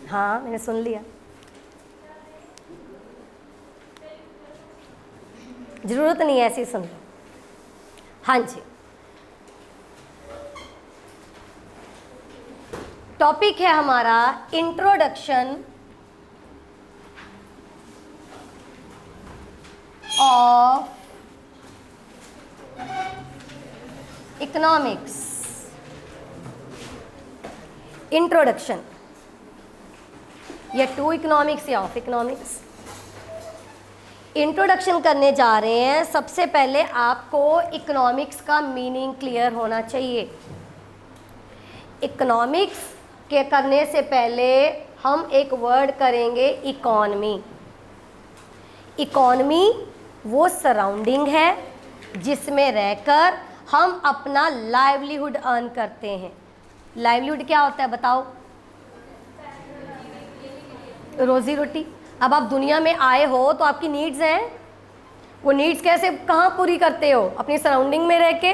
हाँ मैंने सुन लिया, जरूरत नहीं है ऐसे ही सुन लो। हाँ जी, टॉपिक है हमारा इंट्रोडक्शन ऑफ इकोनॉमिक्स। इंट्रोडक्शन या टू इकोनॉमिक्स या ऑफ इकोनॉमिक्स। इंट्रोडक्शन करने जा रहे हैं। सबसे पहले आपको इकोनॉमिक्स का मीनिंग क्लियर होना चाहिए। इकोनॉमिक्स के करने से पहले हम एक वर्ड करेंगे इकॉनमी। इकॉनमी वो सराउंडिंग है जिसमें रहकर हम अपना लाइवलीहुड अर्न करते हैं। लाइवलीहुड क्या होता है बताओ? रोजी रोटी। अब आप दुनिया में आए हो तो आपकी नीड्स हैं, वो नीड्स कैसे कहाँ पूरी करते हो? अपनी सराउंडिंग में रह के।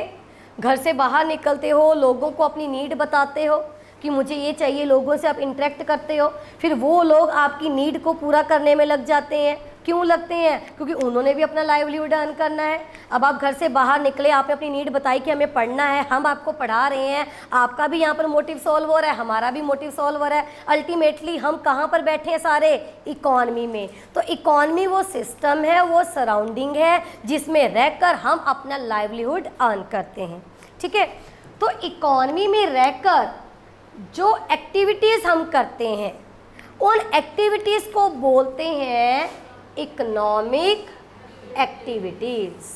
घर से बाहर निकलते हो, लोगों को अपनी नीड बताते हो कि मुझे ये चाहिए, लोगों से आप इंटरेक्ट करते हो, फिर वो लोग आपकी नीड को पूरा करने में लग जाते हैं। क्यों लगते हैं? क्योंकि उन्होंने भी अपना लाइवलीहुड अर्न करना है। अब आप घर से बाहर निकले, आपने अपनी नीड बताई कि हमें पढ़ना है, हम आपको पढ़ा रहे हैं, आपका भी यहाँ पर मोटिव सॉल्व हो रहा है, हमारा भी मोटिव सॉल्व हो रहा है। अल्टीमेटली हम कहाँ पर बैठे हैं सारे? इकॉनमी में। तो इकॉनमी वो सिस्टम है, वो सराउंडिंग है जिसमें रहकर हम अपना लाइवलीहुड अर्न करते हैं। ठीक है, तो इकॉनमी में रहकर जो एक्टिविटीज़ हम करते हैं उन एक्टिविटीज़ को बोलते हैं इकोनॉमिक एक्टिविटीज़।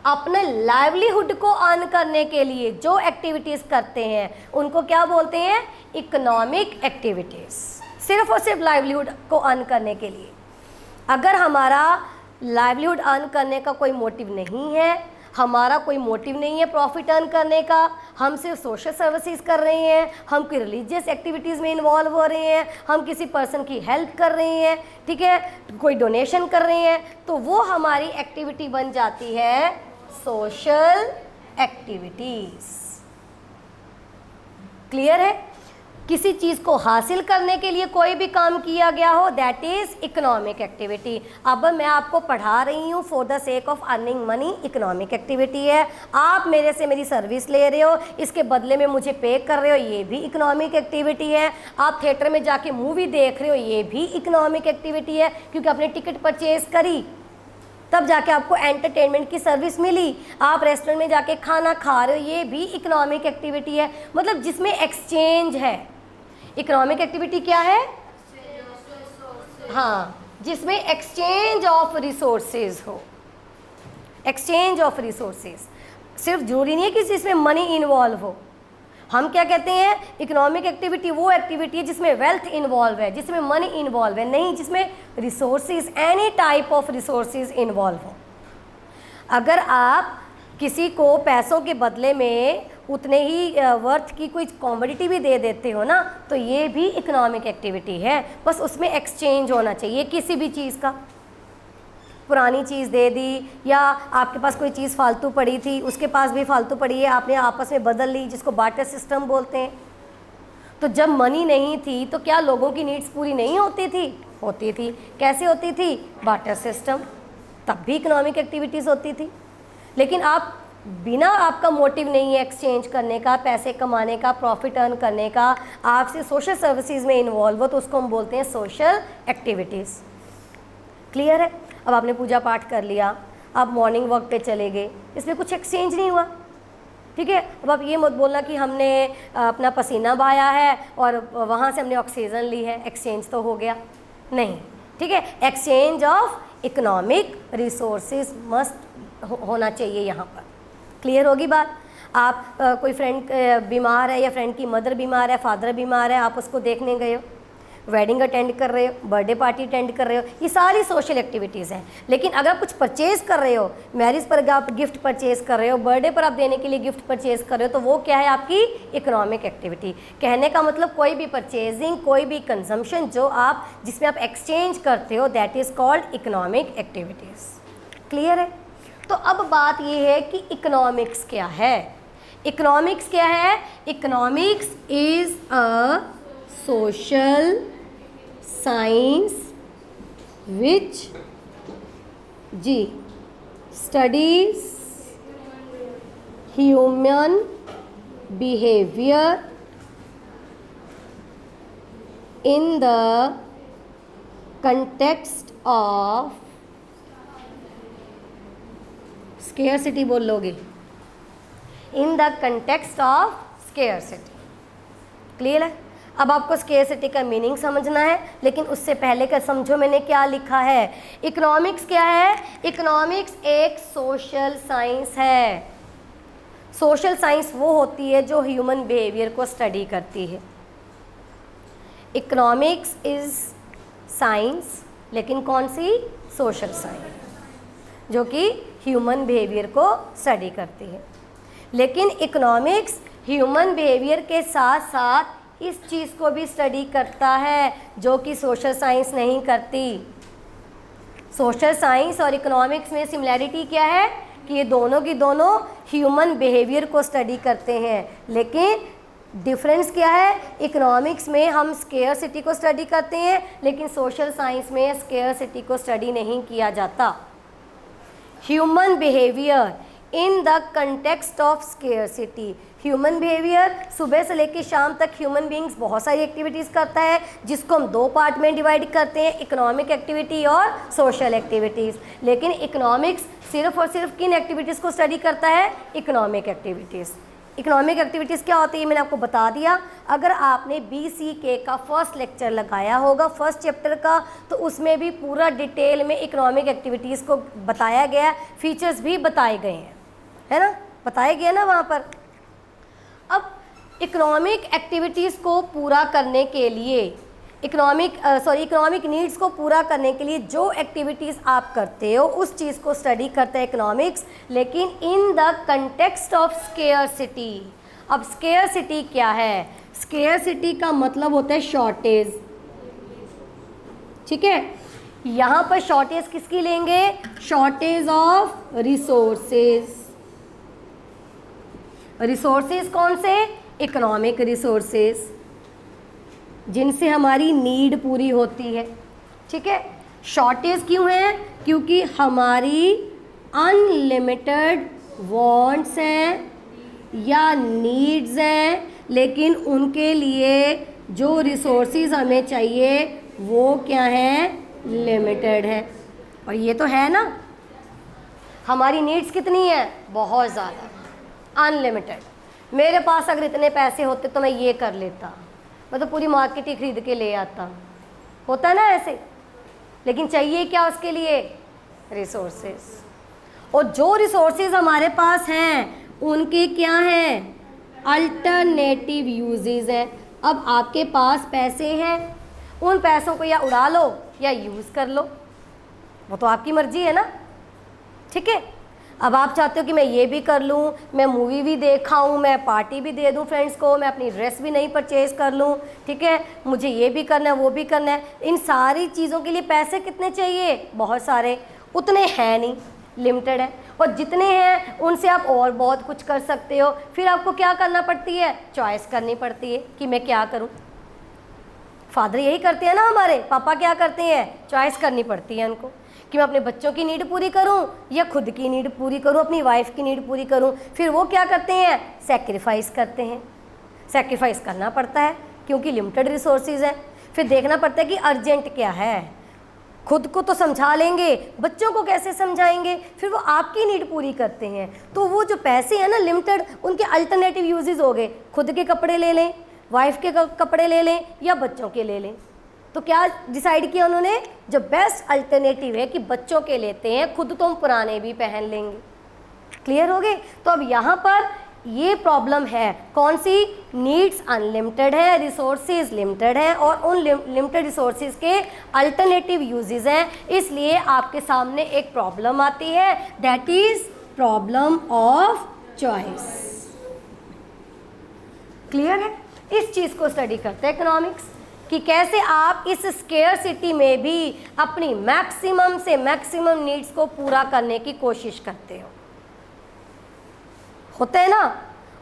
अपने लाइवलीहुड को अर्न करने के लिए जो एक्टिविटीज़ करते हैं उनको क्या बोलते हैं? Economic activities. सिर्फ और सिर्फ लाइवलीहुड को अर्न करने के लिए। अगर हमारा लाइवलीहुड अर्न करने का कोई मोटिव नहीं है, हमारा कोई मोटिव नहीं है प्रॉफिट अर्न करने का, हम सिर्फ सोशल सर्विसेज कर रहे हैं, हम कोई रिलीजियस एक्टिविटीज़ में इन्वॉल्व हो रहे हैं, हम किसी पर्सन की हेल्प कर रहे हैं, ठीक है, कोई डोनेशन कर रहे हैं, तो वो हमारी एक्टिविटी बन जाती है सोशल एक्टिविटीज़। क्लियर है? किसी चीज़ को हासिल करने के लिए कोई भी काम किया गया हो, दैट इज़ इकोनॉमिक एक्टिविटी। अब मैं आपको पढ़ा रही हूँ for the sake of earning money, economic activity है। आप मेरे से मेरी सर्विस ले रहे हो, इसके बदले में मुझे पे कर रहे हो, ये भी इकोनॉमिक एक्टिविटी है। आप थिएटर में जाके मूवी देख रहे हो, ये भी इकोनॉमिक एक्टिविटी है, क्योंकि आपने टिकट परचेज करी तब जाके आपको एंटरटेनमेंट की सर्विस मिली। आप रेस्टोरेंट में जाके खाना खा रहे हो, ये भी इकोनॉमिक एक्टिविटी है। मतलब जिसमें एक्सचेंज है। इकोनॉमिक एक्टिविटी क्या है? हाँ, जिसमें एक्सचेंज ऑफ रिसोर्सेज हो। एक्सचेंज ऑफ रिसोर्सेज सिर्फ जरूरी नहीं है कि जिसमें मनी इन्वॉल्व हो। हम क्या कहते हैं? इकोनॉमिक एक्टिविटी वो एक्टिविटी है जिसमें वेल्थ इन्वॉल्व है, जिसमें मनी इन्वॉल्व है, नहीं जिसमें resources, any type of resources involve हो। अगर आप किसी को पैसों के बदले में उतने ही वर्थ की कोई कॉमोडिटी भी दे देते हो ना, तो ये भी इकोनॉमिक एक्टिविटी है। बस उसमें एक्सचेंज होना चाहिए किसी भी चीज़ का। पुरानी चीज़ दे दी, या आपके पास कोई चीज़ फालतू पड़ी थी, उसके पास भी फालतू पड़ी है, आपने आपस में बदल ली, जिसको बार्टर सिस्टम बोलते हैं। तो जब मनी नहीं थी तो क्या लोगों की नीड्स पूरी नहीं होती थी? होती थी। कैसे होती थी? Barter system. तब भी इकोनॉमिक एक्टिविटीज़ होती थी। लेकिन आप बिना, आपका मोटिव नहीं है एक्सचेंज करने का, पैसे कमाने का, प्रॉफिट अर्न करने का, आपसे सोशल सर्विसेज में इन्वॉल्व हो, तो उसको हम बोलते हैं सोशल एक्टिविटीज़। क्लियर है? अब आपने पूजा पाठ कर लिया, आप मॉर्निंग वॉक पे चले गए, इसमें कुछ एक्सचेंज नहीं हुआ। ठीक है, अब आप ये मत बोलना कि हमने अपना पसीना बहाया है और वहाँ से हमने ऑक्सीजन ली है, एक्सचेंज तो हो गया नहीं। ठीक है, exchange of economic resources must होना चाहिए यहाँ पर। क्लियर होगी बात? आप कोई फ्रेंड बीमार है, या फ्रेंड की मदर बीमार है, फादर बीमार है, आप उसको देखने गए हो, वेडिंग अटेंड कर रहे हो, बर्थडे पार्टी अटेंड कर रहे हो, ये सारी सोशल एक्टिविटीज़ हैं। लेकिन अगर आप कुछ परचेज़ कर रहे हो, मैरिज पर आप गिफ्ट परचेज़ कर रहे हो, बर्थडे पर आप देने के लिए गिफ्ट परचेज़ कर रहे हो, तो वो क्या है? आपकी इकोनॉमिक एक्टिविटी। कहने का मतलब कोई भी परचेजिंग, कोई भी कंजम्पशन जो आप, जिसमें आप एक्सचेंज करते हो, that is called economic activities. Clear है? तो अब बात ये है कि इकोनॉमिक्स क्या है। इकोनॉमिक्स क्या है? Economics is a social science which G studies human behavior in the context of scarcity बोल लोगे, in the context of scarcity। Clear है? अब आपको स्केर्सिटी का मीनिंग समझना है, लेकिन उससे पहले का समझो मैंने क्या लिखा है। इकोनॉमिक्स क्या है? इकोनॉमिक्स एक सोशल साइंस है। सोशल साइंस वो होती है जो ह्यूमन बिहेवियर को स्टडी करती है। इकोनॉमिक्स इज साइंस, लेकिन कौन सी? सोशल साइंस, जो कि ह्यूमन बिहेवियर को स्टडी करती है। लेकिन इकोनॉमिक्स ह्यूमन बिहेवियर के साथ साथ इस चीज़ को भी स्टडी करता है जो कि सोशल साइंस नहीं करती। सोशल साइंस और इकोनॉमिक्स में सिमिलैरिटी क्या है कि ये दोनों की दोनों ह्यूमन बिहेवियर को स्टडी करते हैं, लेकिन डिफरेंस क्या है? इकोनॉमिक्स में हम स्केर्सिटी को स्टडी करते हैं, लेकिन सोशल साइंस में स्केर्सिटी को स्टडी नहीं किया जाता। Human behaviour in the context of scarcity. Human behaviour सुबह से लेकर शाम तक ह्यूमन बींग्स बहुत सारी एक्टिविटीज़ करता है, जिसको हम दो पार्ट में डिवाइड करते हैं, इकोनॉमिक एक्टिविटी और सोशल एक्टिविटीज़। लेकिन इकोनॉमिक्स सिर्फ और सिर्फ किन एक्टिविटीज़ को स्टडी करता है? Economic activities. इकोनॉमिक एक्टिविटीज़ क्या होती है मैंने आपको बता दिया। अगर आपने BCK का फर्स्ट लेक्चर लगाया होगा फर्स्ट चैप्टर का, तो उसमें भी पूरा डिटेल में इकोनॉमिक एक्टिविटीज़ को बताया गया, फीचर्स भी बताए गए हैं, है ना? बताया गया ना वहाँ पर। अब इकोनॉमिक एक्टिविटीज़ को पूरा करने के लिए इकोनॉमिक नीड्स को पूरा करने के लिए जो एक्टिविटीज़ आप करते हो उस चीज़ को स्टडी करता है इकोनॉमिक्स, लेकिन in the context of scarcity. अब स्केर्सिटी क्या है? स्केर्सिटी का मतलब होता है शॉर्टेज। ठीक है, यहाँ पर शॉर्टेज किसकी लेंगे? Shortage of resources. रिसोर्सेज कौन से? इकोनॉमिक रिसोर्सेज, जिनसे हमारी नीड पूरी होती है। ठीक है, शॉर्टेज क्यों है? क्योंकि हमारी अनलिमिटेड वांट्स हैं या नीड्स हैं, लेकिन उनके लिए जो रिसोर्सेज हमें चाहिए वो क्या है? लिमिटेड है। और ये तो है ना, हमारी नीड्स कितनी है? बहुत ज़्यादा, अनलिमिटेड। मेरे पास अगर इतने पैसे होते तो मैं ये कर लेता, मैं तो पूरी मार्केट ही खरीद के ले आता। होता है ना ऐसे। लेकिन चाहिए क्या उसके लिए? रिसोर्सेज। और जो रिसोर्सेज हमारे पास हैं उनके क्या हैं? अल्टरनेटिव यूजेस हैं। अब आपके पास पैसे हैं, उन पैसों को या उड़ा लो या यूज़ कर लो, वो तो आपकी मर्जी है ना। ठीक है, अब आप चाहते हो कि मैं ये भी कर लूँ, मैं मूवी भी देखाऊँ, मैं पार्टी भी दे दूँ फ्रेंड्स को, मैं अपनी ड्रेस भी नहीं परचेज़ कर लूँ। ठीक है, मुझे ये भी करना है, वो भी करना है। इन सारी चीज़ों के लिए पैसे कितने चाहिए? बहुत सारे। उतने हैं नहीं, लिमिटेड है। और जितने हैं उनसे आप और बहुत कुछ कर सकते हो। फिर आपको क्या करना पड़ती है? चॉइस करनी पड़ती है कि मैं क्या करूँ। फादर यही करते हैं ना, हमारे पापा क्या करते हैं? चॉइस करनी पड़ती है उनको कि मैं अपने बच्चों की नीड पूरी करूं या खुद की नीड पूरी करूं, अपनी वाइफ की नीड पूरी करूं। फिर वो क्या करते हैं? सैक्रिफाइस करते हैं। सैक्रिफाइस करना पड़ता है क्योंकि लिमिटेड रिसोर्सेज है। फिर देखना पड़ता है कि अर्जेंट क्या है। खुद को तो समझा लेंगे, बच्चों को कैसे समझाएंगे? फिर वो आपकी नीड पूरी करते हैं। तो वो जो पैसे हैं ना लिमिटेड, उनके अल्टरनेटिव यूजेस हो गए। खुद के कपड़े ले लें, वाइफ के कपड़े ले लें या बच्चों के ले लें। तो क्या डिसाइड किया उन्होंने? जो बेस्ट अल्टरनेटिव है कि बच्चों के लेते हैं, खुद तो हम पुराने भी पहन लेंगे। क्लियर हो गए? तो अब यहाँ पर ये प्रॉब्लम है, कौन सी? नीड्स अनलिमिटेड है, रिसोर्सेज लिमिटेड है और उन लिमिटेड रिसोर्सेज के अल्टरनेटिव यूजेस हैं। इसलिए आपके सामने एक प्रॉब्लम आती है, that is problem of choice. Clear है? इस चीज़ को स्टडी करते हैं इकोनॉमिक्स कि कैसे आप इस स्केर्सिटी में भी अपनी मैक्सिमम से मैक्सिमम नीड्स को पूरा करने की कोशिश करते हो। होता है ना,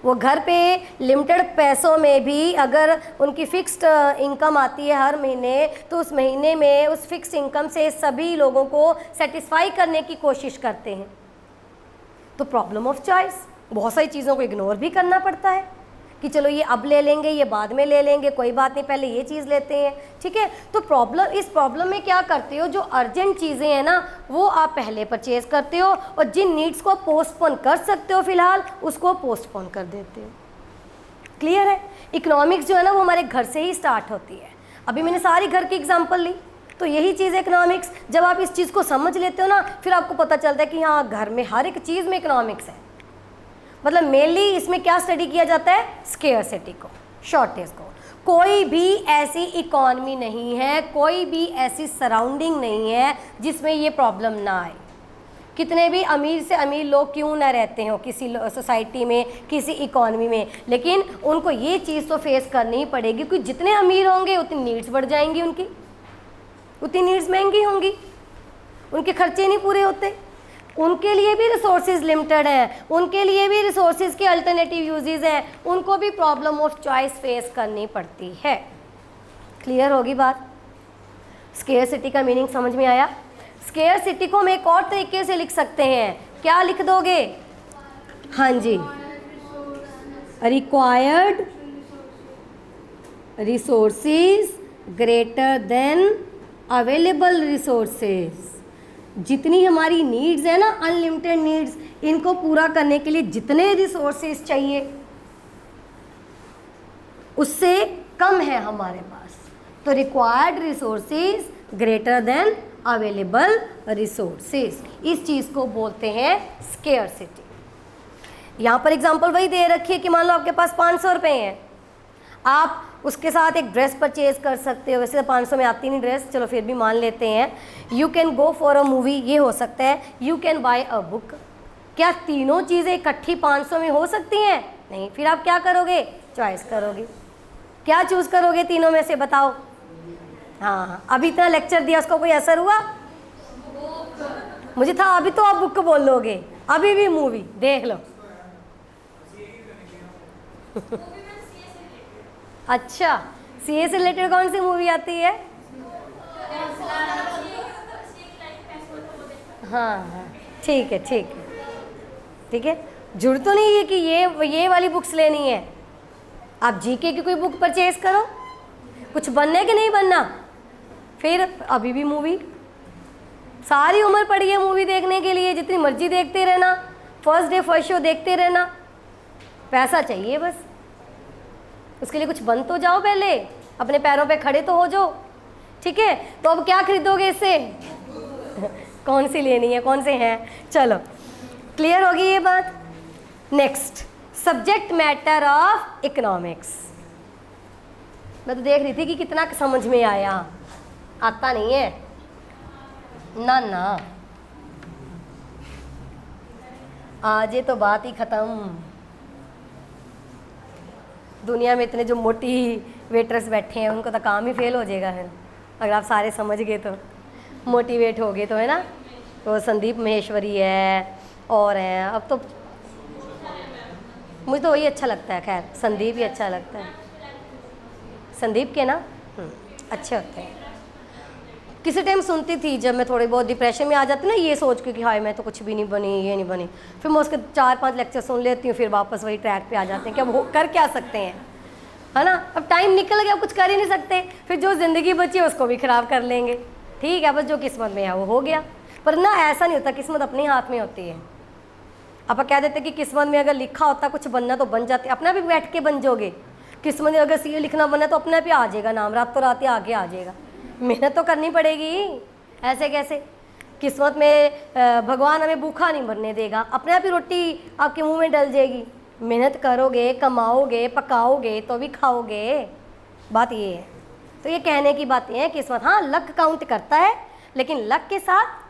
वो घर पे लिमिटेड पैसों में भी अगर उनकी फिक्स्ड इनकम आती है हर महीने, तो उस महीने में उस फिक्स्ड इनकम से सभी लोगों को सेटिस्फाई करने की कोशिश करते हैं। तो प्रॉब्लम ऑफ चॉइस, बहुत सारी चीज़ों को इग्नोर भी करना पड़ता है कि चलो ये अब ले लेंगे, ये बाद में ले लेंगे, कोई बात नहीं, पहले ये चीज़ लेते हैं, ठीक है। तो इस प्रॉब्लम में क्या करते हो, जो अर्जेंट चीज़ें हैं ना वो आप पहले परचेज करते हो, और जिन नीड्स को पोस्टपोन कर सकते हो फिलहाल उसको पोस्टपोन कर देते हो। क्लियर है। इकोनॉमिक्स जो है ना वो हमारे घर से ही स्टार्ट होती है। अभी मैंने सारी घर की एग्जाम्पल ली, तो यही चीज़ है इकोनॉमिक्स। जब आप इस चीज़ को समझ लेते हो ना, फिर आपको पता चलता है कि हाँ, घर में हर एक चीज़ में इकोनॉमिक्स है। मतलब मेनली इसमें क्या स्टडी किया जाता है, स्केर्सिटी को, शॉर्टेज को। कोई भी ऐसी इकॉनमी नहीं है, कोई भी ऐसी सराउंडिंग नहीं है जिसमें ये प्रॉब्लम ना आए। कितने भी अमीर से अमीर लोग क्यों ना रहते हो किसी सोसाइटी में, किसी इकॉनमी में, लेकिन उनको ये चीज़ तो फेस करनी ही पड़ेगी, क्योंकि जितने अमीर होंगे उतनी नीड्स बढ़ जाएंगी, उनकी उतनी नीड्स महंगी होंगी, उनके खर्चे नहीं पूरे होते, उनके लिए भी रिसोर्सेज लिमिटेड हैं, उनके लिए भी रिसोर्सेज के अल्टरनेटिव यूजेस हैं, उनको भी प्रॉब्लम ऑफ चॉइस फेस करनी पड़ती है। क्लियर होगी बात। स्केर्सिटी का मीनिंग समझ में आया। स्केर्सिटी को हम एक और तरीके से लिख सकते हैं, क्या लिख दोगे, हाँ जी, required resources greater than available resources. जितनी हमारी नीड्स है ना, अनलिमिटेड नीड्स, इनको पूरा करने के लिए जितने रिसोर्सेज चाहिए उससे कम है हमारे पास, तो required resources greater than available resources, इस चीज़ को बोलते हैं स्केर्सिटी। यहाँ पर एग्जांपल वही दे रखी है कि मान लो आपके पास 500 रुपये हैं, आप उसके साथ एक ड्रेस परचेज कर सकते हो। वैसे तो 500 में आती नहीं ड्रेस, चलो फिर भी मान लेते हैं। You can go for a movie, ये हो सकता है। You can buy a book. क्या तीनों चीज़ें इकट्ठी 500 में हो सकती हैं? नहीं। फिर आप क्या करोगे, चॉइस करोगे। क्या चूज़ करोगे तीनों में से, बताओ। हाँ, अभी इतना लेक्चर दिया, उसका कोई असर हुआ? मुझे था अभी तो आप बुक बोल लोगे, अभी भी मूवी देख लो। अच्छा, सीए से रिलेटेड कौन सी मूवी आती है? हाँ हाँ, ठीक है ठीक है ठीक है। जरूरत तो नहीं है कि ये वाली बुक्स लेनी है, आप जीके की कोई बुक परचेज करो। कुछ बनना है कि नहीं बनना? फिर अभी भी मूवी, सारी उम्र पड़ी है मूवी देखने के लिए, जितनी मर्जी देखते रहना, फर्स्ट डे फर्स्ट शो देखते रहना। पैसा चाहिए बस, उसके लिए कुछ बन तो जाओ, पहले अपने पैरों पे खड़े तो हो जाओ, ठीक है। तो अब क्या खरीदोगे इससे? कौन सी लेनी है, कौन से हैं? चलो, क्लियर होगी ये बात। Next, subject matter of economics. मैं तो देख रही थी कि कितना समझ में आया, आता नहीं है ना ना, आज ये तो बात ही खत्म। दुनिया में इतने जो मोटी वेटर्स बैठे हैं उनको तो काम ही फेल हो जाएगा है, अगर आप सारे समझ गए तो, मोटिवेट हो गए तो, है ना। तो संदीप महेश्वरी है और हैं, अब तो मुझे तो वही अच्छा लगता है। खैर, संदीप ही अच्छा लगता है, संदीप के ना अच्छे होते हैं। किसी टाइम सुनती थी जब मैं थोड़ी बहुत डिप्रेशन में आ जाती ना, ये सोच के कि हाय मैं तो कुछ भी नहीं बनी, ये नहीं बनी, फिर मैं उसके 4-5 लेक्चर सुन लेती हूँ, फिर वापस वही ट्रैक पे आ जाते हैं कि अब वो कर क्या सकते हैं, है ना। अब टाइम निकल गया, कुछ कर ही नहीं सकते, फिर जो ज़िंदगी बची है उसको भी ख़राब कर लेंगे। ठीक है, बस जो किस्मत में है वो हो गया। पर ना, ऐसा नहीं होता, किस्मत अपने हाथ में होती है। आप कह देते कि किस्मत में अगर लिखा होता कुछ बनना तो बन जाते, अपना भी बैठ के बन जाओगे। किस्मत में अगर सीए लिखना बनना तो अपने आप ही आ जाएगा नाम, रातों रात ही आगे आ जाएगा। मेहनत तो करनी पड़ेगी, ऐसे कैसे? किस्मत में भगवान हमें भूखा नहीं मरने देगा, अपने आप ही रोटी आपके मुंह में डल जाएगी। मेहनत करोगे, कमाओगे, पकाओगे तो भी खाओगे, बात ये है। तो ये कहने की बातें हैं, किस्मत, हाँ लक काउंट करता है, लेकिन लक के साथ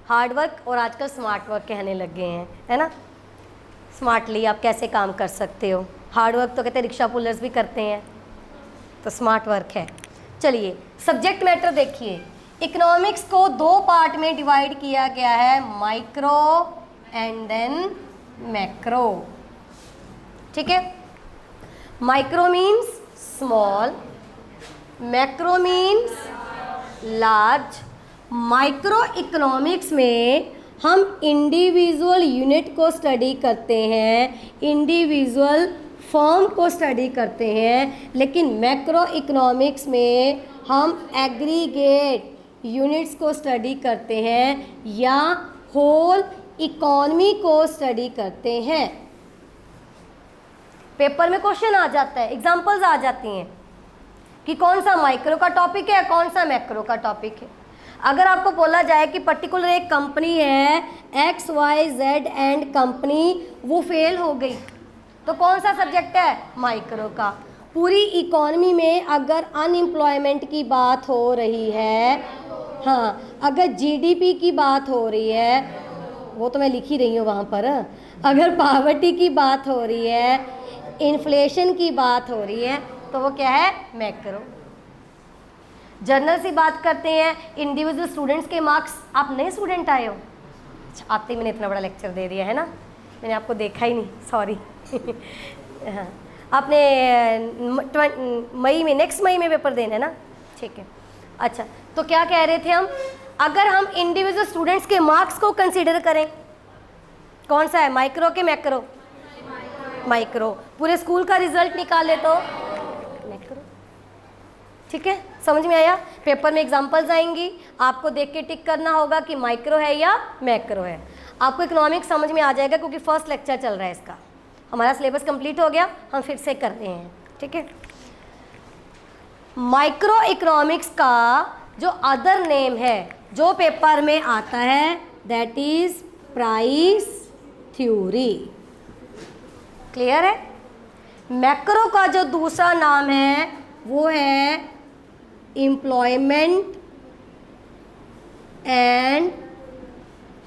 हार्ड वर्क और आजकल स्मार्ट वर्क कहने लग गए हैं, है ना। स्मार्टली आप कैसे काम कर सकते हो। हार्ड वर्क तो कहते हैं रिक्शा पुलर्स भी करते हैं, तो स्मार्ट वर्क है। चलिए, सब्जेक्ट मैटर देखिए। इकोनॉमिक्स को 2 पार्ट में डिवाइड किया गया है, माइक्रो एंड देन मैक्रो। ठीक है। Micro means small, macro means large. Micro economics में हम इंडिविजुअल यूनिट को स्टडी करते हैं, इंडिविजुअल फर्म को स्टडी करते हैं, लेकिन मैक्रो इकोनॉमिक्स में हम एग्रीगेट यूनिट्स को स्टडी करते हैं या होल इकोनॉमी को स्टडी करते हैं। पेपर में क्वेश्चन आ जाता है, एग्जांपल्स आ जाती हैं कि कौन सा माइक्रो का टॉपिक है, कौन सा मैक्रो का टॉपिक है। अगर आपको बोला जाए कि पर्टिकुलर एक कंपनी है XYZ एंड कंपनी, वो फेल हो गई, तो कौन सा सब्जेक्ट है, माइक्रो का। पूरी इकोनॉमी में अगर अनएम्प्लॉयमेंट की बात हो रही है, हाँ, अगर GDP की बात हो रही है, वो तो मैं लिख ही रही हूँ वहाँ पर, अगर पॉवर्टी की बात हो रही है, इन्फ्लेशन की बात हो रही है, तो वो क्या है, मैक्रो। जर्नल से बात करते हैं, इंडिविजुअल स्टूडेंट्स के मार्क्स। आप नए स्टूडेंट आए हो, अच्छा, आते ही मैंने इतना बड़ा लेक्चर दे दिया है ना, मैंने आपको देखा ही नहीं, सॉरी। हाँ, आपने मई में, नेक्स्ट मई में पेपर देना है ना, ठीक है। अच्छा, तो क्या कह रहे थे हम, अगर हम इंडिविजुअल स्टूडेंट्स के मार्क्स को कंसीडर करें, कौन सा है, माइक्रो के मैक्रो, माइक्रो। पूरे स्कूल का रिजल्ट निकाले तो मैक्रो, ठीक है, समझ में आया। पेपर में एग्जांपल्स आएंगी, आपको देख के टिक करना होगा कि माइक्रो है या मैक्रो है। आपको इकोनॉमिक्स समझ में आ जाएगा क्योंकि फर्स्ट लेक्चर चल रहा है इसका। हमारा सिलेबस कंप्लीट हो गया, हम फिर से कर रहे हैं, ठीक है। माइक्रो इकोनॉमिक्स का जो अदर नेम है जो पेपर में आता है, that is price theory. Clear है। मैक्रो का जो दूसरा नाम है वो है employment and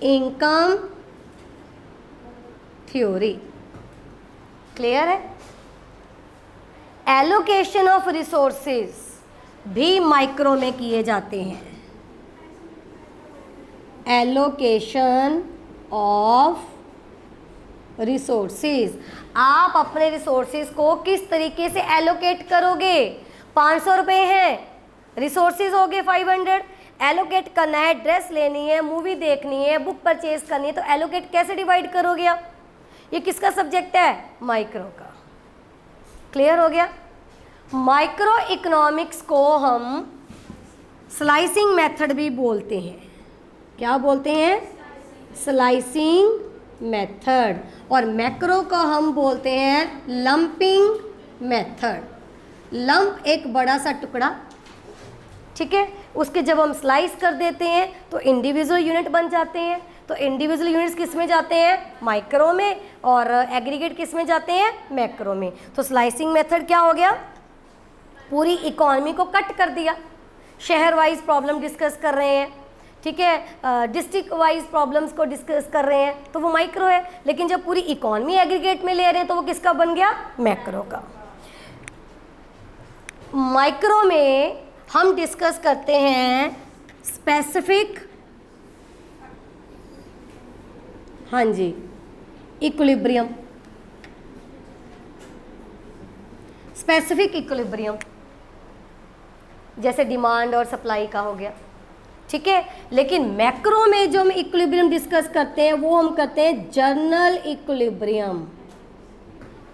income theory. Clear है। एलोकेशन ऑफ रिसोर्सेज भी माइक्रो में किए जाते हैं। एलोकेशन ऑफ रिसोर्सेज, आप अपने रिसोर्सेज को किस तरीके से एलोकेट करोगे। 500 रुपये हैं, रिसोर्सेज हो गए 500, एलोकेट करना है, ड्रेस लेनी है, मूवी देखनी है, बुक परचेज करनी है, तो एलोकेट कैसे डिवाइड करोगे आप। ये किसका सब्जेक्ट है, माइक्रो का। क्लियर हो गया। माइक्रो इकोनॉमिक्स को हम स्लाइसिंग मेथड भी बोलते हैं। क्या बोलते हैं, स्लाइसिंग मेथड। और मैक्रो को हम बोलते हैं लंपिंग मेथड। लंप एक बड़ा सा टुकड़ा, ठीक है, उसके जब हम स्लाइस कर देते हैं तो इंडिविजुअल यूनिट बन जाते हैं। तो इंडिविजुअल यूनिट्स किस में जाते हैं, माइक्रो में, और एग्रीगेट किस में जाते हैं, मैक्रो में। तो स्लाइसिंग मेथड क्या हो गया, पूरी इकोनॉमी को कट कर दिया। शहर वाइज प्रॉब्लम डिस्कस कर रहे हैं, ठीक है, डिस्ट्रिक्ट वाइज प्रॉब्लम्स को डिस्कस कर रहे हैं, तो वो माइक्रो है। लेकिन जब पूरी इकोनॉमी एग्रीगेट में ले रहे हैं तो वो किसका बन गया, मैक्रो का। माइक्रो में हम डिस्कस करते हैं स्पेसिफिक, हाँ जी, इक्विलिब्रियम। स्पेसिफिक इक्विलिब्रियम जैसे डिमांड और सप्लाई का हो गया, ठीक है। लेकिन मैक्रो में जो हम इक्विलिब्रियम डिस्कस करते हैं वो हम करते हैं जनरल इक्विलिब्रियम।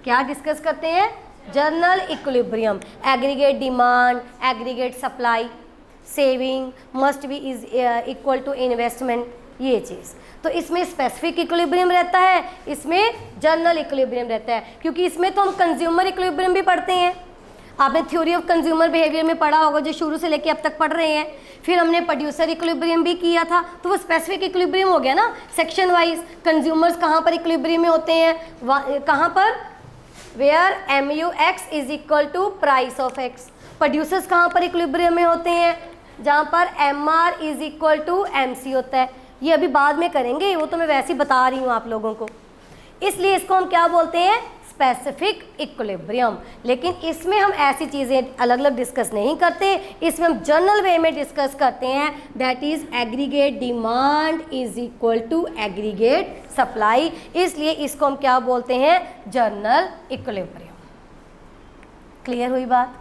क्या डिस्कस करते हैं, general equilibrium. Aggregate demand, aggregate supply, saving must be is equal to investment, ये चीज़। तो इसमें स्पेसिफिक इक्विलिब्रियम रहता है, इसमें जनरल इक्विलिब्रियम रहता है, क्योंकि इसमें तो हम कंज्यूमर इक्विलिब्रियम भी पढ़ते हैं। आपने थ्योरी ऑफ कंज्यूमर बिहेवियर में पढ़ा होगा, जो शुरू से लेके अब तक पढ़ रहे हैं। फिर हमने प्रोड्यूसर इक्विलिब्रियम भी किया था, तो वो स्पेसिफिक इक्विलिब्रियम हो गया ना, सेक्शन वाइज। कंज्यूमर्स कहाँ पर इक्विलिब्रियम में होते हैं, कहाँ पर, where MUX is equal to price of X। Producers कहाँ पर इक्विलिब्रियम में होते हैं, जहाँ पर MR is equal to MC होता है। ये अभी बाद में करेंगे, वो तो मैं वैसे ही बता रही हूँ आप लोगों को। इसलिए इसको हम क्या बोलते हैं, स्पेसिफिक इक्विलिब्रियम। लेकिन इसमें हम ऐसी चीज़ें अलग अलग डिस्कस नहीं करते, इसमें हम जनरल वे में डिस्कस करते हैं, that is aggregate demand is equal to aggregate supply. इसलिए इसको हम क्या बोलते हैं, जनरल इक्विलिब्रियम। क्लियर हुई बात?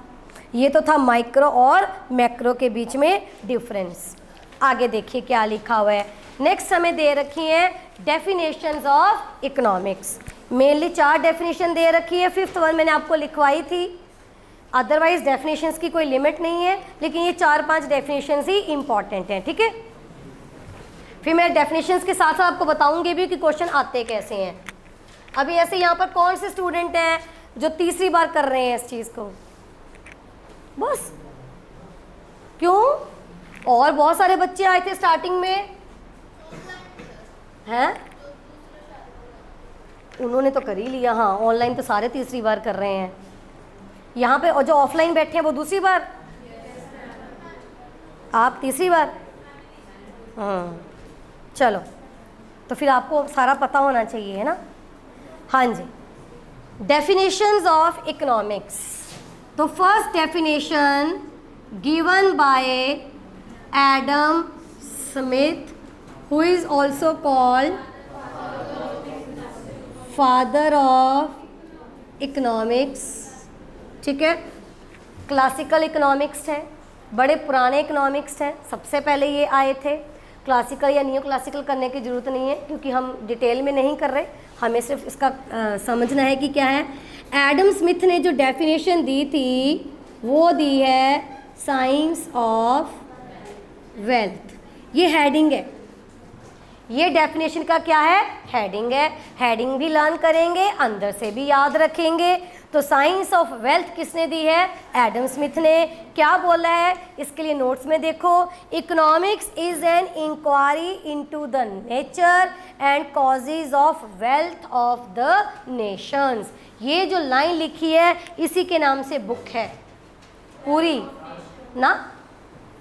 ये तो था माइक्रो और मैक्रो के बीच में डिफरेंस। आगे देखिए क्या लिखा हुआ है। नेक्स्ट हमें दे रखी है definitions of economics. Mainly 4 definition दे रखी है, 5th वन मैंने आपको लिखवाई थी, अदरवाइज डेफिनेशंस की कोई लिमिट नहीं है, लेकिन ये 4-5 डेफिनेशंस ही इंपॉर्टेंट हैं, ठीक है। फिर मैं डेफिनेशंस के साथ साथ आपको बताऊंगी भी कि क्वेश्चन आते कैसे हैं। अभी ऐसे यहाँ पर कौन से स्टूडेंट हैं जो तीसरी बार कर रहे हैं इस चीज़ को? बस क्यों? और बहुत सारे बच्चे आए थे स्टार्टिंग में हैं, उन्होंने तो कर ही लिया। हाँ, ऑनलाइन तो सारे तीसरी बार कर रहे हैं। यहाँ पे और जो ऑफलाइन बैठे हैं वो दूसरी बार, आप तीसरी बार। हाँ चलो, तो फिर आपको सारा पता होना चाहिए, है ना। हाँ जी, डेफिनेशंस ऑफ इकोनॉमिक्स। तो first definition given by Adam Smith, who is also called father of economics, ठीक है। क्लासिकल इकोनॉमिक्स है, बड़े पुराने इकोनॉमिक्स हैं, सबसे पहले ये आए थे। क्लासिकल या नियो क्लासिकल करने की ज़रूरत नहीं है, क्योंकि हम डिटेल में नहीं कर रहे, हमें सिर्फ इसका समझना है कि क्या है। एडम स्मिथ ने जो डेफिनेशन दी थी वो दी है साइंस ऑफ वेल्थ। ये हेडिंग है, ये डेफिनेशन का क्या है, हेडिंग है। हेडिंग भी लर्न करेंगे, अंदर से भी याद रखेंगे। तो साइंस ऑफ वेल्थ किसने दी है, एडम स्मिथ ने। क्या बोला है इसके लिए नोट्स में देखो, economics is an inquiry into the nature and causes of wealth of the nations. ये जो लाइन लिखी है इसी के नाम से बुक है पूरी ना,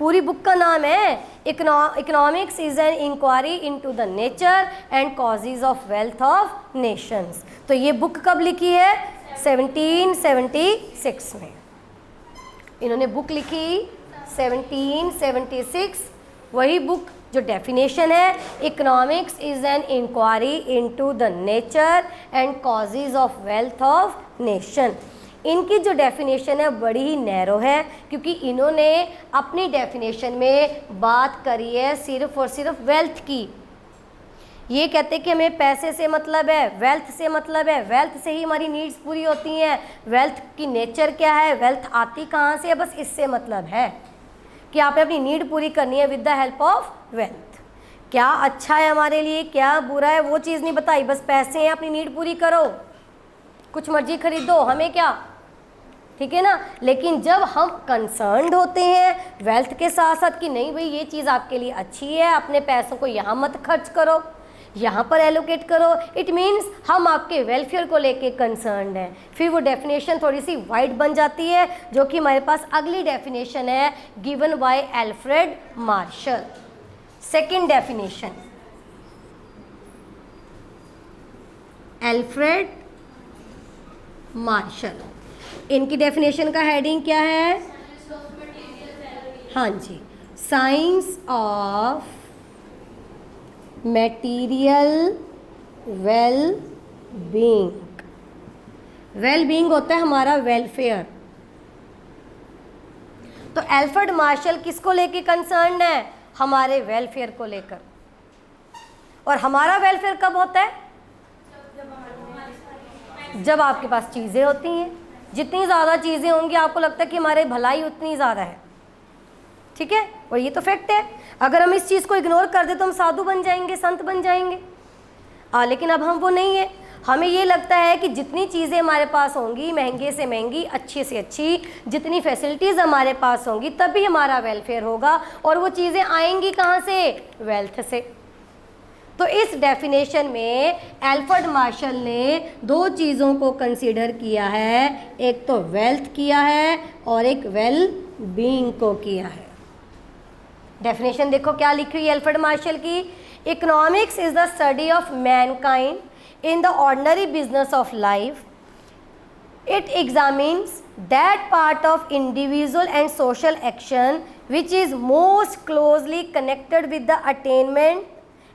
पूरी बुक का नाम है economics is an inquiry into the nature and causes of wealth of nations. तो ये बुक कब लिखी है, 1776 में इन्होंने बुक लिखी, 1776। वही बुक जो डेफिनेशन है, economics is an inquiry into the nature and causes of wealth of nation. इनकी जो डेफिनेशन है बड़ी ही नैरो है, क्योंकि इन्होंने अपनी डेफिनेशन में बात करी है सिर्फ और सिर्फ वेल्थ की। ये कहते कि हमें पैसे से मतलब है, वेल्थ से मतलब है, वेल्थ से ही हमारी नीड्स पूरी होती हैं, वेल्थ की नेचर क्या है, वेल्थ आती कहाँ से है, बस इससे मतलब है कि आपने अपनी नीड पूरी करनी है with the help of wealth. क्या अच्छा है हमारे लिए, क्या बुरा है, वो चीज़ नहीं बताई, बस पैसे हैं, अपनी नीड पूरी करो, कुछ मर्जी खरीदो, हमें क्या, ठीक है ना। लेकिन जब हम कंसर्न्ड होते हैं वेल्थ के साथ साथ कि नहीं भाई ये चीज़ आपके लिए अच्छी है, अपने पैसों को यहाँ मत खर्च करो, यहाँ पर एलोकेट करो, इट मीन्स हम आपके वेलफेयर को लेके कंसर्न्ड हैं। फिर वो डेफिनेशन थोड़ी सी वाइड बन जाती है, जो कि हमारे पास अगली डेफिनेशन है given by Alfred Marshall. Second definition, Alfred Marshall, इनकी डेफिनेशन का हेडिंग क्या है, हाँ जी, science of material well being. Well being होता है हमारा वेलफेयर। तो एल्फ्रेड मार्शल किसको लेके कंसर्न है, हमारे वेलफेयर को लेकर। और हमारा वेलफेयर कब होता है, जब आपके पास चीज़ें होती हैं। जितनी ज़्यादा चीज़ें होंगी आपको लगता है कि हमारे भलाई उतनी ज़्यादा है, ठीक है। और ये तो फैक्ट है, अगर हम इस चीज़ को इग्नोर कर दें तो हम साधु बन जाएंगे, संत बन जाएंगे। लेकिन अब हम वो नहीं है, हमें ये लगता है कि जितनी चीज़ें हमारे पास होंगी, महंगे से महंगी, अच्छी से अच्छी, जितनी फैसिलिटीज़ हमारे पास होंगी तभी हमारा वेलफेयर होगा। और वो चीज़ें आएंगी कहाँ से, वेल्थ से। तो इस डेफिनेशन में एल्फ्रेड मार्शल ने 2 चीज़ों को कंसीडर किया है, एक तो वेल्थ किया है और एक वेल बीइंग को किया है। डेफिनेशन देखो क्या लिखी हुई है एल्फ्रेड मार्शल की, economics is the study of Mankind in the ordinary business of life It examines that part of individual and social action which is most closely connected with the attainment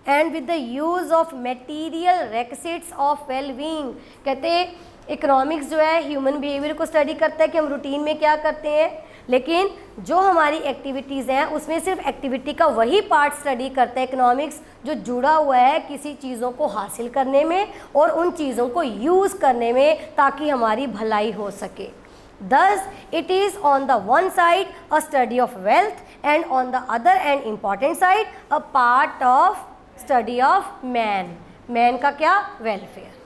and with the use of material requisites of well-being। कहते हैं economics जो है human behaviour को study करता है कि हम routine में क्या करते हैं, लेकिन जो हमारी एक्टिविटीज़ हैं उसमें सिर्फ एक्टिविटी का वही पार्ट स्टडी करता है इकोनॉमिक्स जो जुड़ा हुआ है किसी चीज़ों को हासिल करने में और उन चीज़ों को यूज़ करने में ताकि हमारी भलाई हो सके। Thus, it is on the one side a study of wealth and on the other and important side a part of study of man। Man का क्या? वेलफेयर।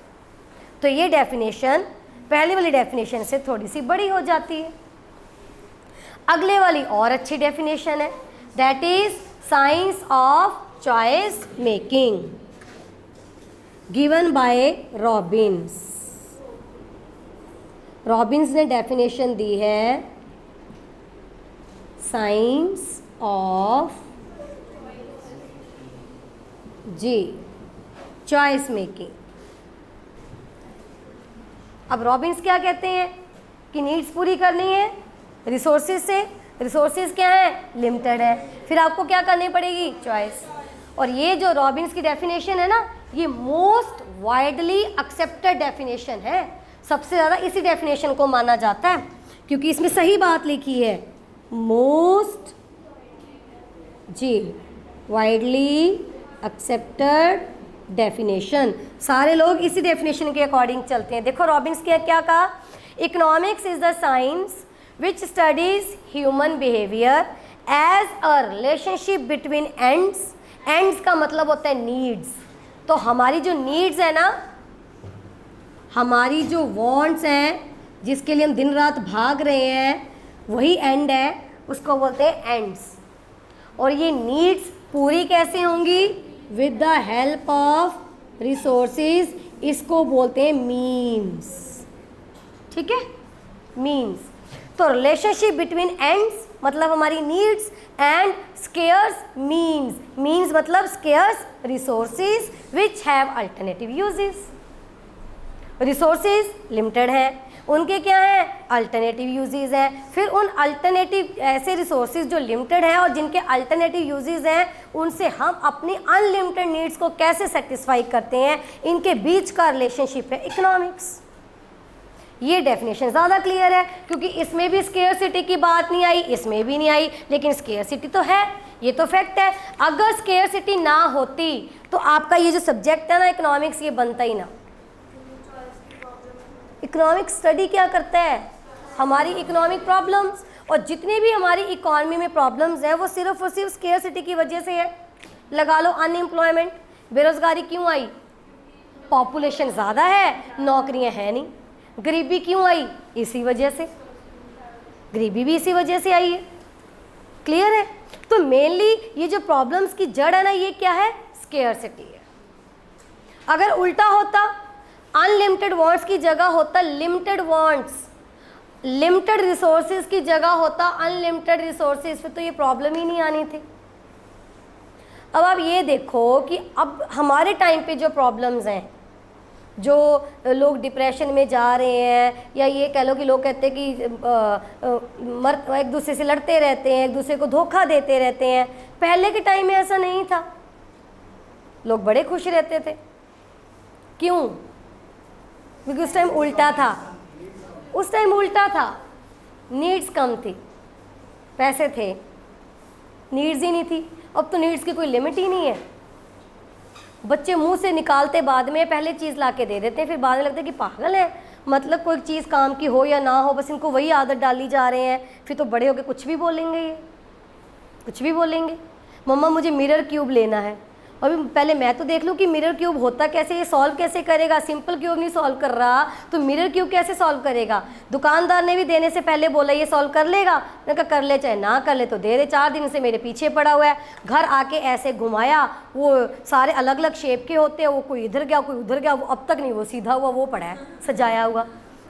तो ये डेफिनेशन पहले वाली डेफिनेशन से थोड़ी सी बड़ी हो जाती है। अगले वाली और अच्छी डेफिनेशन है, that is science of choice making given by Robbins. Robbins ने डेफिनेशन दी है साइंस ऑफ जी चॉइस मेकिंग। अब रॉबिन्स क्या कहते हैं कि नीड्स पूरी करनी है रिसोर्सेज से, रिसोर्सेज क्या है? लिमिटेड है, फिर आपको क्या करनी पड़ेगी? चॉइस। और ये जो रॉबिन्स की डेफिनेशन है ना, ये मोस्ट वाइडली एक्सेप्टेड डेफिनेशन है, सबसे ज़्यादा इसी डेफिनेशन को माना जाता है क्योंकि इसमें सही बात लिखी है, मोस्ट जी वाइडली एक्सेप्टेड डेफिनेशन। सारे लोग इसी डेफिनेशन के अकॉर्डिंग चलते हैं। देखो रॉबिन्स ने क्या कहा, economics is the science which studies human behaviour as a relationship between ends. Ends का मतलब होता है नीड्स। तो हमारी जो नीड्स है ना, हमारी जो वांट्स हैं जिसके लिए हम दिन रात भाग रहे हैं वही एंड है, उसको बोलते हैं एंड्स। और ये नीड्स पूरी कैसे होंगी? With the help of resources, इसको बोलते हैं मीन्स। ठीक है, मीन्स। तो रिलेशनशिप बिटवीन एंड्स मतलब हमारी needs and scarce means. Means मतलब scarce resources which have alternative uses. Resources limited हैं, उनके क्या हैं? अल्टरनेटिव यूजेस हैं। फिर उन अल्टरनेटिव ऐसे रिसोर्सेज जो लिमिटेड हैं और जिनके अल्टरनेटिव यूजेस हैं, उनसे हम अपनी अनलिमिटेड नीड्स को कैसे सेटिस्फाई करते हैं, इनके बीच का रिलेशनशिप है इकोनॉमिक्स। ये डेफिनेशन ज़्यादा क्लियर है क्योंकि इसमें भी स्केयरसिटी की बात नहीं आई, इसमें भी नहीं आई, लेकिन स्केयरसिटी तो है, ये तो फैक्ट है। अगर स्केयरसिटी ना होती तो आपका ये जो सब्जेक्ट है ना इकोनॉमिक्स, ये बनता ही ना। इकोनॉमिक स्टडी क्या करता है? हमारी इकोनॉमिक प्रॉब्लम्स, और जितने भी हमारी इकॉनमी में प्रॉब्लम्स हैं वो सिर्फ और सिर्फ स्केयरसिटी की वजह से है। लगा लो अनएम्प्लॉयमेंट, बेरोजगारी क्यों आई? पॉपुलेशन ज़्यादा है, नौकरियां हैं नहीं। गरीबी क्यों आई? इसी वजह से, गरीबी भी इसी वजह से आई है। क्लियर है? तो मेनली ये जो प्रॉब्लम्स की जड़ है ना, ये क्या है? स्केयरसिटी है। अगर उल्टा होता, अनलिमिटेड वांट्स की जगह होता लिमिटेड वांट्स, लिमिटेड रिसोर्सेज की जगह होता अनलिमिटेड रिसोर्सेज, फिर तो ये प्रॉब्लम ही नहीं आनी थी। अब आप ये देखो कि अब हमारे टाइम पे जो प्रॉब्लम्स हैं, जो लोग डिप्रेशन में जा रहे हैं, या ये कह लो कि लोग कहते हैं कि एक दूसरे से लड़ते रहते हैं, एक दूसरे को धोखा देते रहते हैं। पहले के टाइम में ऐसा नहीं था, लोग बड़े खुश रहते थे। क्यों? क्योंकि उस टाइम उल्टा था, उस टाइम उल्टा था, नीड्स कम थी, पैसे थे, नीड्स ही नहीं थी। अब तो नीड्स की कोई लिमिट ही नहीं है। बच्चे मुंह से निकालते बाद में, पहले चीज़ ला के दे देते हैं, फिर बाद में लगता है कि पागल है, मतलब कोई चीज़ काम की हो या ना हो, बस इनको वही आदत डाली जा रहे हैं। फिर तो बड़े होके कुछ भी बोलेंगे, ये कुछ भी बोलेंगे। मम्मा मुझे मिरर क्यूब लेना है, अभी पहले मैं तो देख लूँ कि मिरर क्यूब होता कैसे, ये सॉल्व कैसे करेगा। सिंपल क्यूब नहीं सॉल्व कर रहा तो मिरर क्यूब कैसे सॉल्व करेगा? दुकानदार ने भी देने से पहले बोला ये सॉल्व कर लेगा, मैंने कहा कर ले, चाहे ना कर ले तो दे दे। 4 दिन से मेरे पीछे पड़ा हुआ है। घर आके ऐसे घुमाया, वो सारे अलग अलग शेप के होते हैं, वो कोई इधर गया कोई उधर गया, वो अब तक नहीं वो सीधा हुआ, वो पड़ा है सजाया हुआ।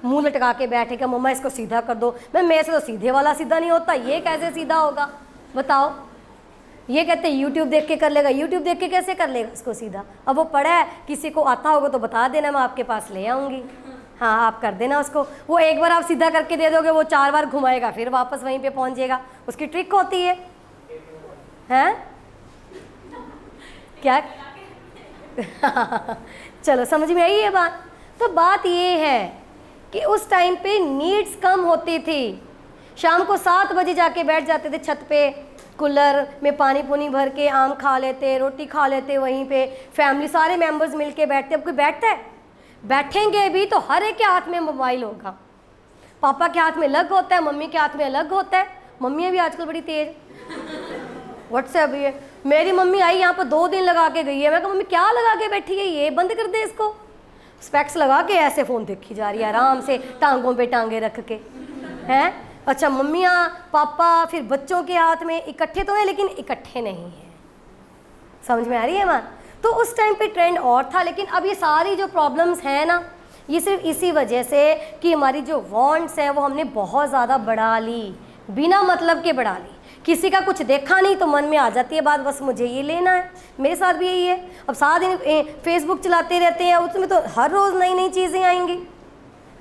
मुँह लटका के बैठे क्या मम्मा इसको सीधा कर दो। मैं से तो सीधे वाला सीधा नहीं होता, ये कैसे सीधा होगा बताओ? ये कहते हैं यूट्यूब देख के कर लेगा, यूट्यूब देख के कैसे कर लेगा इसको सीधा? अब वो पढ़ा है, किसी को आता होगा तो बता देना, मैं आपके पास ले आऊँगी। हाँ आप कर देना उसको, वो एक बार आप सीधा करके दे दोगे, वो 4 बार घुमाएगा फिर वापस वहीं पे पहुंच जाएगा, उसकी ट्रिक होती है। हैं क्या? चलो समझ में आई ये बात। तो बात ये है कि उस टाइम पे नीड्स कम होती थी। शाम को 7 बजे जाके बैठ जाते थे छत पे, कूलर में पानी पुनी भर के आम खा लेते, रोटी खा लेते, वहीं पे फैमिली सारे मेंबर्स मिलके बैठते। अब कोई बैठता है? बैठेंगे भी तो हर एक के हाथ में मोबाइल होगा। पापा के हाथ में अलग होता है, मम्मी के हाथ में अलग होता है। मम्मियाँ भी आजकल बड़ी तेज, व्हाट्सएप भी है। मेरी मम्मी आई यहाँ पर 2 दिन लगा के गई है। मैं कहा मम्मी क्या लगा के बैठी है ये, बंद कर दे इसको। स्पेक्स लगा के ऐसे फ़ोन देखी जा रही है आराम से, टांगों पे टांगे रख के। हैं अच्छा, मम्मियाँ पापा फिर बच्चों के हाथ में इकट्ठे तो हैं लेकिन इकट्ठे नहीं हैं। समझ में आ रही है माँ? तो उस टाइम पे ट्रेंड और था, लेकिन अब ये सारी जो प्रॉब्लम्स हैं ना, ये सिर्फ इसी वजह से कि हमारी जो वांट्स हैं वो हमने बहुत ज़्यादा बढ़ा ली, बिना मतलब के बढ़ा ली। किसी का कुछ देखा नहीं तो मन में आ जाती है बात, बस मुझे ये लेना है। मेरे साथ भी यही है। अब सारा दिन फेसबुक चलाते रहते हैं, उसमें तो हर रोज़ नई नई चीज़ें आएंगी।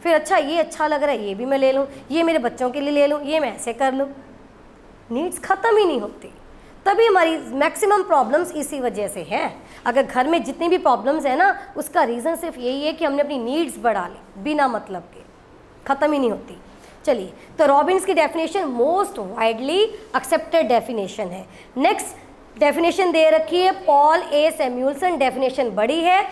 फिर अच्छा ये अच्छा लग रहा है, ये भी मैं ले लूँ, ये मेरे बच्चों के लिए ले लूँ, ये मैं ऐसे कर लूँ। नीड्स ख़त्म ही नहीं होती। तभी हमारी मैक्सिमम प्रॉब्लम्स इसी वजह से है। अगर घर में जितनी भी प्रॉब्लम्स है ना, उसका रीज़न सिर्फ यही है कि हमने अपनी नीड्स बढ़ा ली बिना मतलब के, ख़त्म ही नहीं होती। चलिए, तो रॉबिन्स की definition most widely accepted definition है। नेक्स्ट डेफिनेशन दे रखी है पॉल ए सैमुअल्सन। डेफिनेशन बड़ी है,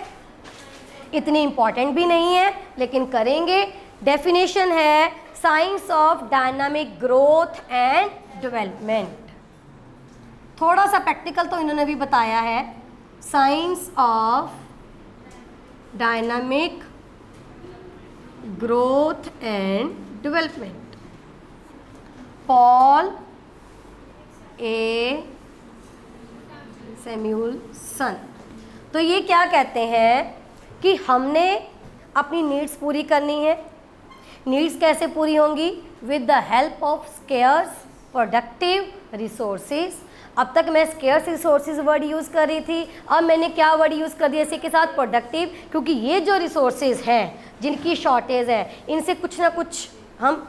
इतनी इंपॉर्टेंट भी नहीं है, लेकिन करेंगे। डेफिनेशन है science of dynamic growth and development. थोड़ा सा प्रैक्टिकल तो इन्होंने भी बताया है। Science of dynamic growth and development, Paul A Samuelson. तो ये क्या कहते हैं कि हमने अपनी नीड्स पूरी करनी है। नीड्स कैसे पूरी होंगी? With the help of scarce productive resources. अब तक मैं स्केयर्स रिसोर्सेज वर्ड यूज़ कर रही थी, अब मैंने क्या वर्ड यूज़ कर दिया इसी के साथ? प्रोडक्टिव। क्योंकि ये जो रिसोर्सेज हैं जिनकी शॉर्टेज है, इनसे कुछ ना कुछ हम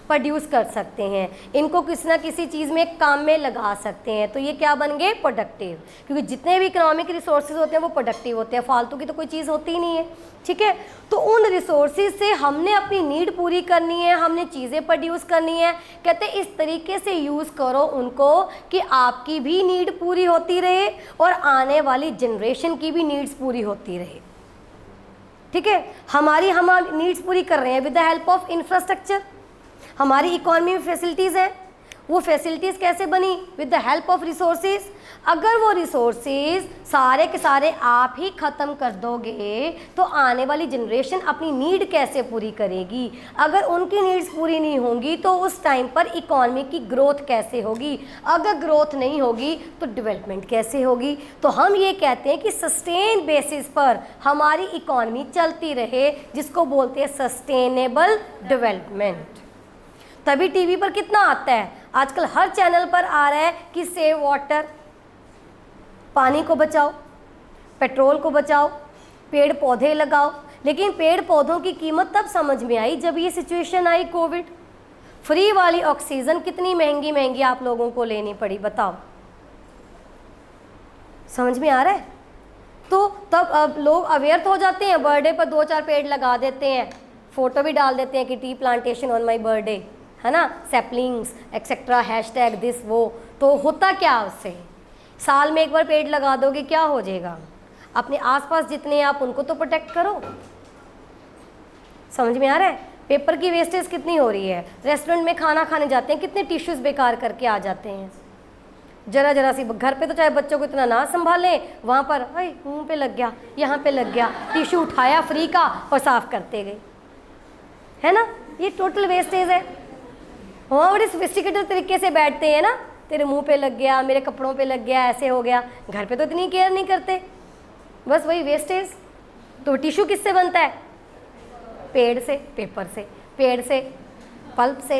प्रोड्यूस कर सकते हैं, इनको किसी ना किसी चीज़ में काम में लगा सकते हैं। तो ये क्या बन गए? प्रोडक्टिव। क्योंकि जितने भी इकोनॉमिक रिसोर्सेज होते हैं वो प्रोडक्टिव होते हैं, फालतू की तो कोई चीज़ होती ही नहीं है। ठीक है, तो उन रिसोर्सेज से हमने अपनी नीड पूरी करनी है, हमने चीज़ें प्रोड्यूस करनी है। कहते हैं इस तरीके से यूज़ करो उनको कि आपकी भी नीड पूरी होती रहे और आने वाली जनरेशन की भी नीड्स पूरी होती रहे। ठीक है, हमारी नीड्स पूरी कर रहे हैं with the help of infrastructure. हमारी इकोनॉमी में फैसिलिटीज़ हैं, वो फैसिलिटीज़ कैसे बनी? With the help of resources. अगर वो रिसोर्सेज सारे के सारे आप ही ख़त्म कर दोगे तो आने वाली जनरेशन अपनी नीड कैसे पूरी करेगी? अगर उनकी नीड्स पूरी नहीं होंगी तो उस टाइम पर इकोनॉमी की ग्रोथ कैसे होगी? अगर ग्रोथ नहीं होगी तो डेवलपमेंट कैसे होगी? तो हम ये कहते हैं कि सस्टेन बेसिस पर हमारी इकोनॉमी चलती रहे, जिसको बोलते हैं सस्टेनेबल डेवलपमेंट। तभी टीवी पर कितना आता है आजकल, हर चैनल पर आ रहा है कि सेव वाटर, पानी को बचाओ, पेट्रोल को बचाओ, पेड़ पौधे लगाओ। लेकिन पेड़ पौधों की कीमत तब समझ में आई जब ये सिचुएशन आई कोविड। फ्री वाली ऑक्सीजन कितनी महंगी महंगी आप लोगों को लेनी पड़ी, बताओ। समझ में आ रहा है? तो तब अब लोग अवेयर तो हो जाते हैं, बर्थडे पर 2-4 पेड़ लगा देते हैं, फ़ोटो भी डाल देते हैं कि tea plantation on my birthday, है ना, सैपलिंग्स एक्सेट्रा, हैशटैग दिस वो। तो होता क्या उससे? साल में एक बार पेड़ लगा दोगे, क्या हो जाएगा? अपने आसपास जितने आप उनको तो प्रोटेक्ट करो। समझ में आ रहा है? पेपर की वेस्टेज कितनी हो रही है। रेस्टोरेंट में खाना खाने जाते हैं, कितने टिश्यूज़ बेकार करके आ जाते हैं। जरा जरा सी, घर पे तो चाहे बच्चों को इतना ना संभालें, वहाँ पर भाई मुँह पे लग गया, यहाँ पे लग गया, टिश्यू उठाया फ्री का और साफ़ करते गए, है ना। ये टोटल वेस्टेज है। वहाँ बड़े सोफिस्टिकेटेड तरीके से बैठते हैं ना, तेरे मुंह पे लग गया, मेरे कपड़ों पे लग गया, ऐसे हो गया। घर पे तो इतनी केयर नहीं करते, बस वही वेस्टेज। तो टिश्यू किससे बनता है? पेड़ से, पेपर से, पेड़ से, पल्प से।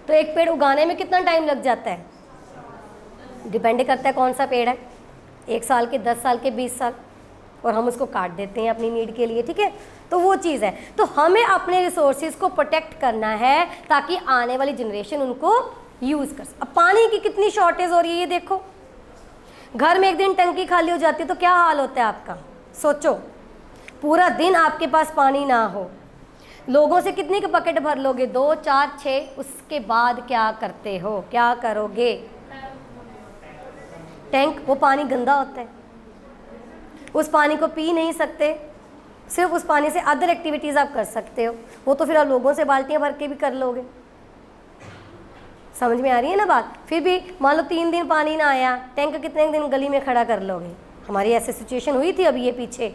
तो एक पेड़ उगाने में कितना टाइम लग जाता है? डिपेंड करता है कौन सा पेड़ है, 1 साल के, 10 साल के, 20 साल। और हम उसको काट देते हैं अपनी नीड के लिए, ठीक है। तो वो चीज़ है, तो हमें अपने रिसोर्सेज को प्रोटेक्ट करना है ताकि आने वाली जनरेशन उनको यूज़ कर सके। अब पानी की कितनी शॉर्टेज हो रही है ये देखो, घर में एक दिन टंकी खाली हो जाती है तो क्या हाल होता है आपका, सोचो। पूरा दिन आपके पास पानी ना हो, लोगों से कितनी के बकेट भर लोगे, 2 4 6, उसके बाद क्या करते हो, क्या करोगे। टैंक, वो पानी गंदा होता है, उस पानी को पी नहीं सकते, सिर्फ उस पानी से अदर एक्टिविटीज़ आप कर सकते हो, वो तो फिर आप लोगों से बाल्टियाँ भर के भी कर लोगे। समझ में आ रही है ना बात। फिर भी मान लो 3 दिन पानी ना आया, टैंक कितने दिन गली में खड़ा कर लोगे। हमारी ऐसी सिचुएशन हुई थी अभी ये पीछे,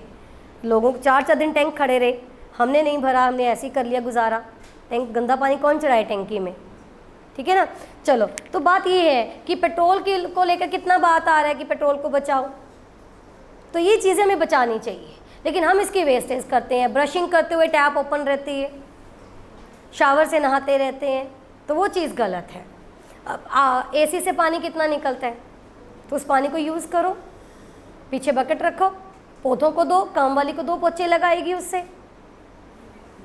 लोगों को 4 दिन टैंक खड़े रहे, हमने नहीं भरा, हमने ऐसे ही कर लिया गुजारा। टैंक, गंदा पानी कौन चढ़ाए टैंकी में, ठीक है ना। चलो, तो बात ये है कि पेट्रोल की को लेकर कितना बात आ रहा है कि पेट्रोल को बचाओ, तो ये चीज़ें हमें बचानी चाहिए, लेकिन हम इसकी वेस्टेज करते हैं। ब्रशिंग करते हुए टैप ओपन रहती है, शावर से नहाते रहते हैं, तो वो चीज़ गलत है। अब एसी से पानी कितना निकलता है, तो उस पानी को यूज़ करो, पीछे बकेट रखो, पौधों को दो, काम वाली को 2 पोछे लगाएगी, उससे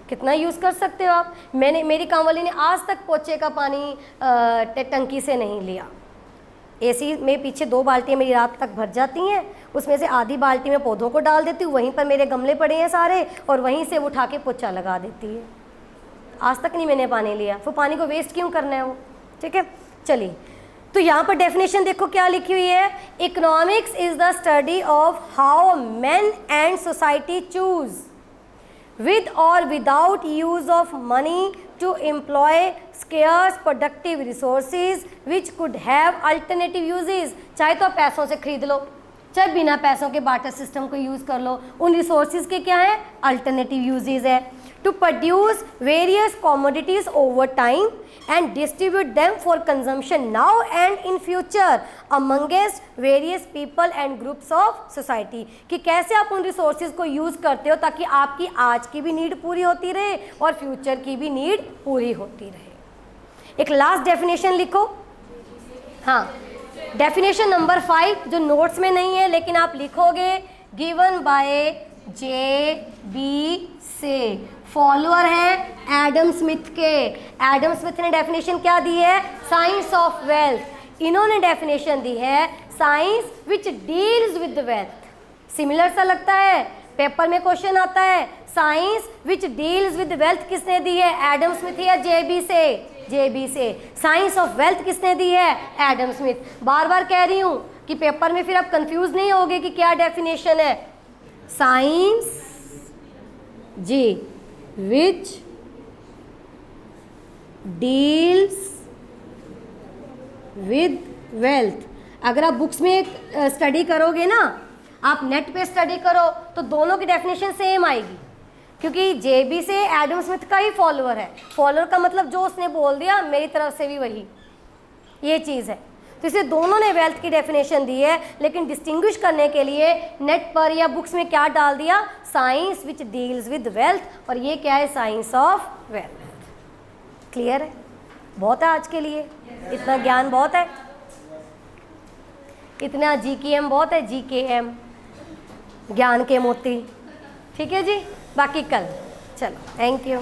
कितना यूज़ कर सकते हो आप। मेरी काम वाली ने आज तक पोछे का पानी टंकी से नहीं लिया। एसी में पीछे 2 बाल्टियाँ मेरी रात तक भर जाती हैं, उसमें से आधी बाल्टी में पौधों को डाल देती हूँ, वहीं पर मेरे गमले पड़े हैं सारे, और वहीं से उठा के पोछा लगा देती है। आज तक नहीं मैंने पानी लिया, तो पानी को वेस्ट क्यों करना है वो, ठीक है। चलिए, तो यहाँ पर डेफिनेशन देखो क्या लिखी हुई है। Economics is the study of how man and society choose with or without use of money to employ scarce productive resources which could have alternative uses। चाहे तो आप पैसों से खरीद लो, चाहे बिना पैसों के बार्टर सिस्टम को यूज़ कर लो, उन रिसोर्सेज के क्या है, अल्टरनेटिव यूजेज है। To produce various commodities over time and distribute them for consumption now and in future amongst various people and groups of society. कि कैसे आप उन रिसोर्सेज को यूज़ करते हो ताकि आपकी आज की भी नीड पूरी होती रहे और फ्यूचर की भी नीड पूरी होती रहे। एक लास्ट डेफिनेशन लिखो, हाँ, डेफिनेशन नंबर 5 जो नोट्स में नहीं है लेकिन आप लिखोगे, गिवन बाय JB से, फॉलोअर है एडम स्मिथ के। एडम स्मिथ ने डेफिनेशन क्या दी है, साइंस ऑफ वेल्थ। इन्होंने डेफिनेशन दी है science which deals with wealth. Similar सा लगता है, पेपर में क्वेश्चन आता है, science which deals with wealth किसने दी है, एडम स्मिथ या JB से, JB से। साइंस ऑफ वेल्थ किसने दी है, एडम स्मिथ। बार बार कह रही हूँ कि पेपर में फिर आप कंफ्यूज नहीं होगे कि क्या डेफिनेशन है। साइंस जी विच डील्स विद वेल्थ। अगर आप बुक्स में स्टडी करोगे ना, आप नेट पे स्टडी करो तो दोनों की डेफिनेशन सेम आएगी, क्योंकि JB से एडम स्मिथ का ही फॉलोअर है। फॉलोअर का मतलब जो उसने बोल दिया मेरी तरफ से भी वही, ये चीज़ है। तो इसलिए दोनों ने वेल्थ की डेफिनेशन दी है, लेकिन डिस्टिंग्विश करने के लिए नेट पर या बुक्स में क्या डाल दिया, science which deals with wealth, और ये क्या है, साइंस ऑफ वेल्थ। क्लियर है, बहुत है आज के लिए, इतना ज्ञान बहुत है, इतना GKM बहुत है, GKM ज्ञान के मोती, ठीक है जी। बाकी कल, चलो, थैंक यू।